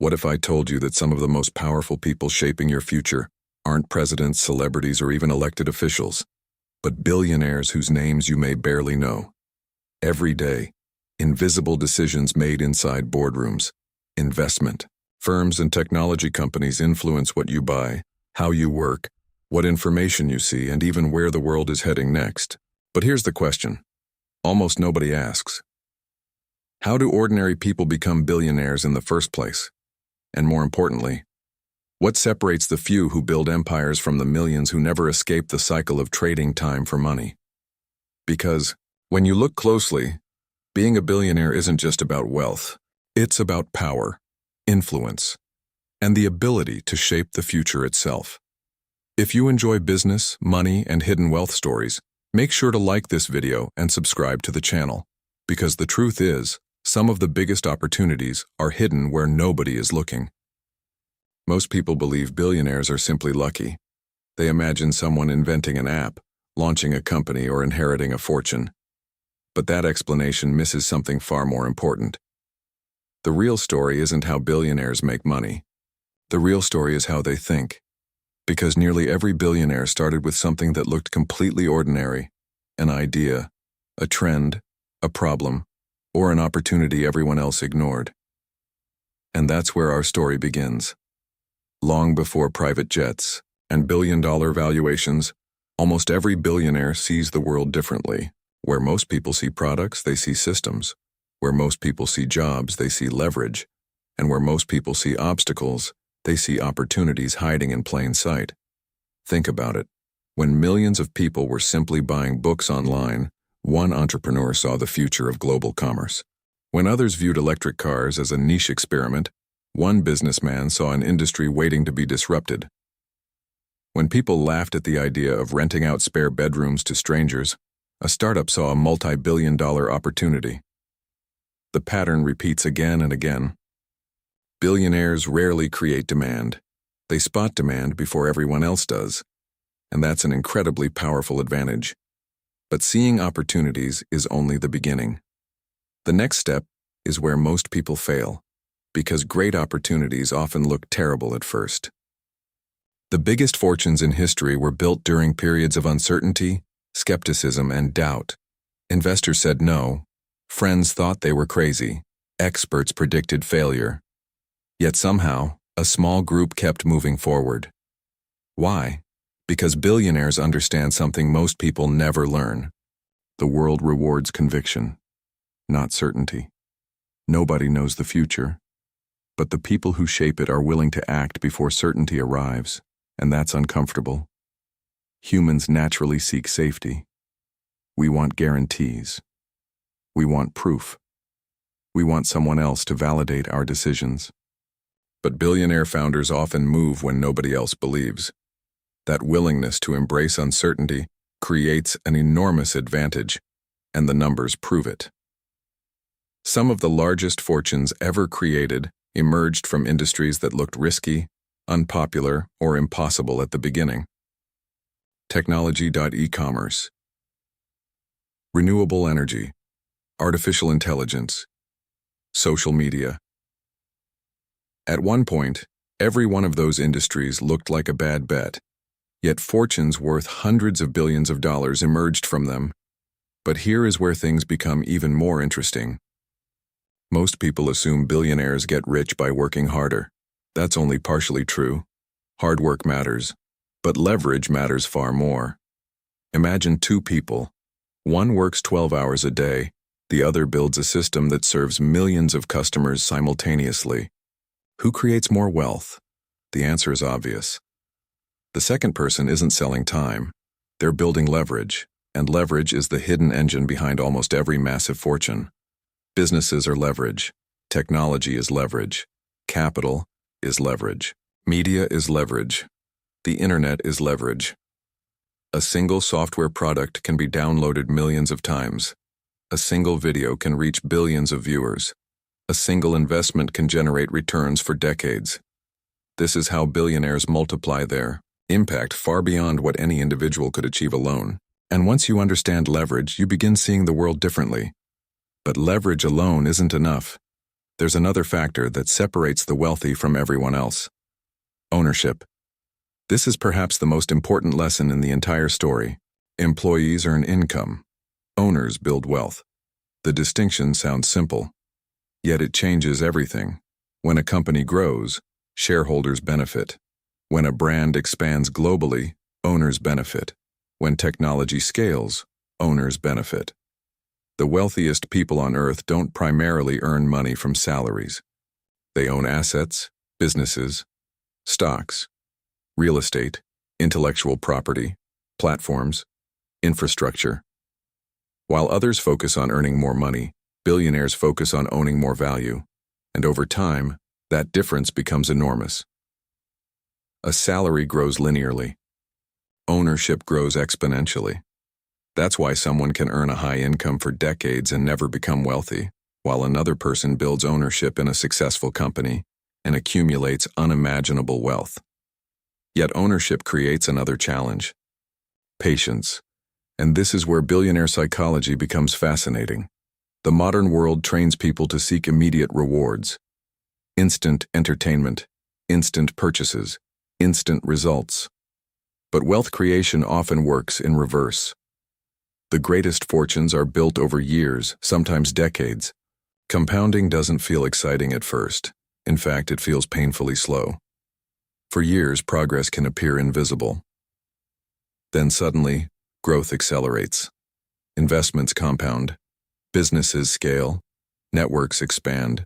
What if I told you that some of the most powerful people shaping your future aren't presidents, celebrities, or even elected officials, but billionaires whose names you may barely know? Every day, invisible decisions made inside boardrooms, investment, firms and technology companies influence what you buy, how you work, what information you see, and even where the world is heading next. But here's the question almost nobody asks. How do ordinary people become billionaires in the first place? And more importantly, what separates the few who build empires from the millions who never escape the cycle of trading time for money? Because, when you look closely, being a billionaire isn't just about wealth. It's about power, influence, and the ability to shape the future itself. If you enjoy business, money, and hidden wealth stories, make sure to like this video and subscribe to the channel. Because the truth is, some of the biggest opportunities are hidden where nobody is looking. Most people believe billionaires are simply lucky. They imagine someone inventing an app, launching a company, or inheriting a fortune. But that explanation misses something far more important. The real story isn't how billionaires make money. The real story is how they think. Because nearly every billionaire started with something that looked completely ordinary: an idea, a trend, a problem, or an opportunity everyone else ignored. And that's where our story begins. Long before private jets and billion-dollar valuations, almost every billionaire sees the world differently. Where most people see products, they see systems. Where most people see jobs, they see leverage. And where most people see obstacles, they see opportunities hiding in plain sight. Think about it. When millions of people were simply buying books online, one entrepreneur saw the future of global commerce. When others viewed electric cars as a niche experiment, one businessman saw an industry waiting to be disrupted. When people laughed at the idea of renting out spare bedrooms to strangers, a startup saw a multi-billion-dollar opportunity. The pattern repeats again and again. Billionaires rarely create demand. They spot demand before everyone else does. And that's an incredibly powerful advantage. But seeing opportunities is only the beginning. The next step is where most people fail, because great opportunities often look terrible at first. The biggest fortunes in history were built during periods of uncertainty, skepticism, and doubt. Investors said no. Friends thought they were crazy. Experts predicted failure. Yet somehow, a small group kept moving forward. Why? Because billionaires understand something most people never learn. The world rewards conviction, not certainty. Nobody knows the future, but the people who shape it are willing to act before certainty arrives, and that's uncomfortable. Humans naturally seek safety. We want guarantees. We want proof. We want someone else to validate our decisions. But billionaire founders often move when nobody else believes. That willingness to embrace uncertainty creates an enormous advantage, and the numbers prove it. Some of the largest fortunes ever created emerged from industries that looked risky, unpopular, or impossible at the beginning. Technology.e-commerce, renewable energy, artificial intelligence, social media. At one point, every one of those industries looked like a bad bet. Yet fortunes worth hundreds of billions of dollars emerged from them. But here is where things become even more interesting. Most people assume billionaires get rich by working harder. That's only partially true. Hard work matters, but leverage matters far more. Imagine two people. One works 12 hours a day. The other builds a system that serves millions of customers simultaneously. Who creates more wealth? The answer is obvious. The second person isn't selling time. They're building leverage, and leverage is the hidden engine behind almost every massive fortune. Businesses are leverage. Technology is leverage. Capital is leverage. Media is leverage. The internet is leverage. A single software product can be downloaded millions of times. A single video can reach billions of viewers. A single investment can generate returns for decades. This is how billionaires multiply their impact far beyond what any individual could achieve alone. And once you understand leverage, you begin seeing the world differently. But leverage alone isn't enough. there's another factor that separates the wealthy from everyone else: ownership. This is perhaps the most important lesson in the entire story. Employees earn income. Owners build wealth. The distinction sounds simple, yet it changes everything. When a company grows, shareholders benefit. When a brand expands globally, owners benefit. When technology scales, owners benefit. The wealthiest people on earth don't primarily earn money from salaries. They own assets, businesses, stocks, real estate, intellectual property, platforms, infrastructure. While others focus on earning more money, billionaires focus on owning more value, and over time, that difference becomes enormous. A salary grows linearly. Ownership grows exponentially. That's why someone can earn a high income for decades and never become wealthy, while another person builds ownership in a successful company and accumulates unimaginable wealth. Yet ownership creates another challenge: patience. And this is where billionaire psychology becomes fascinating. The modern world trains people to seek immediate rewards: instant entertainment, instant purchases, instant results. But wealth creation often works in reverse. The greatest fortunes are built over years, sometimes decades. Compounding doesn't feel exciting at first. In fact, it feels painfully slow. For years, progress can appear invisible. Then suddenly, growth accelerates. Investments compound. Businesses scale. Networks expand.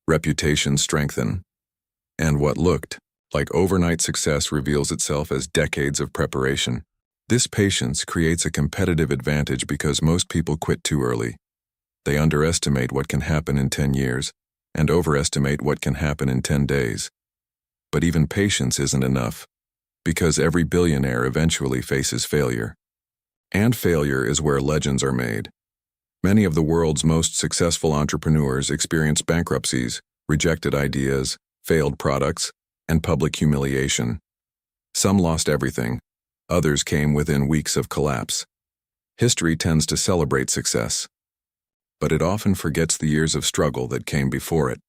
Reputations strengthen. And what looked like overnight success reveals itself as decades of preparation. This patience creates a competitive advantage because most people quit too early. They underestimate what can happen in 10 years and overestimate what can happen in 10 days. But even patience isn't enough, because every billionaire eventually faces failure. And failure is where legends are made. Many of the world's most successful entrepreneurs experienced bankruptcies, rejected ideas, failed products, and public humiliation. Some lost everything. Others came within weeks of collapse. History tends to celebrate success, but it often forgets the years of struggle that came before it.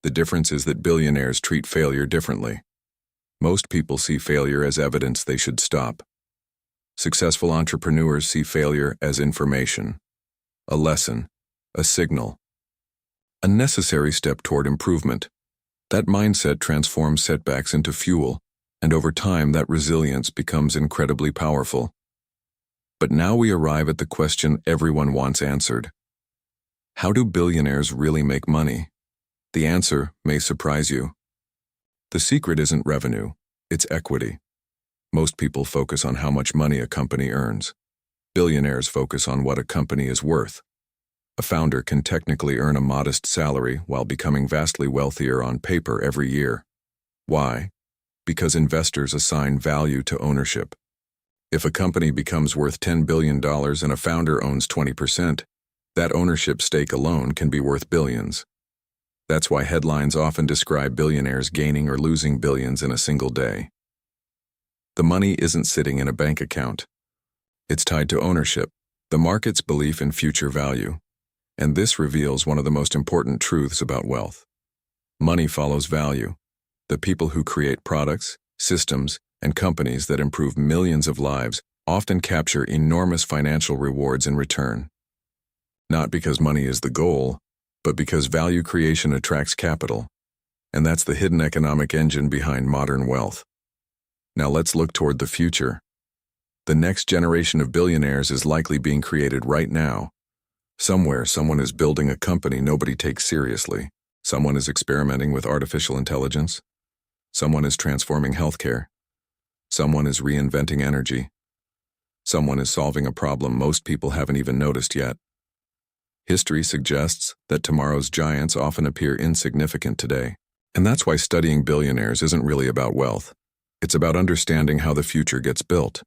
The difference is that billionaires treat failure differently. Most people see failure as evidence they should stop. Successful entrepreneurs see failure as information, a lesson, a signal, a necessary step toward improvement. That mindset transforms setbacks into fuel, and over time that resilience becomes incredibly powerful. But now we arrive at the question everyone wants answered. How do billionaires really make money? The answer may surprise you. The secret isn't revenue, it's equity. Most people focus on how much money a company earns. Billionaires focus on what a company is worth. A founder can technically earn a modest salary while becoming vastly wealthier on paper every year. Why? Because investors assign value to ownership. If a company becomes worth $10 billion and a founder owns 20%, that ownership stake alone can be worth billions. That's why headlines often describe billionaires gaining or losing billions in a single day. The money isn't sitting in a bank account. It's tied to ownership, the market's belief in future value. And this reveals one of the most important truths about wealth. Money follows value. The people who create products, systems, and companies that improve millions of lives often capture enormous financial rewards in return. Not because money is the goal, but because value creation attracts capital. And that's the hidden economic engine behind modern wealth. Now let's look toward the future. The next generation of billionaires is likely being created right now. Somewhere, someone is building a company nobody takes seriously. Someone is experimenting with artificial intelligence. Someone is transforming healthcare. Someone is reinventing energy. Someone is solving a problem most people haven't even noticed yet. History suggests that tomorrow's giants often appear insignificant today. And that's why studying billionaires isn't really about wealth. It's about understanding how the future gets built.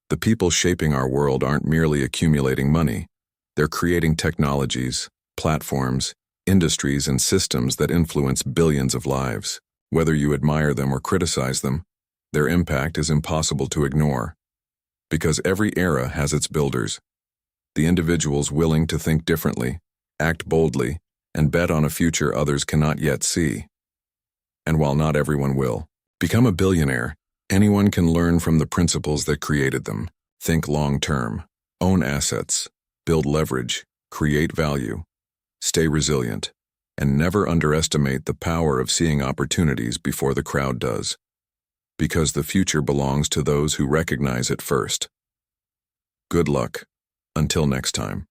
The people shaping our world aren't merely accumulating money. They're creating technologies, platforms, industries, and systems that influence billions of lives. Whether you admire them or criticize them, their impact is impossible to ignore. Because every era has its builders. The individuals willing to think differently, act boldly, and bet on a future others cannot yet see. And while not everyone will become a billionaire, anyone can learn from the principles that created them. Think long-term, own assets, build leverage, create value, stay resilient, and never underestimate the power of seeing opportunities before the crowd does. Because the future belongs to those who recognize it first. Good luck. Until next time.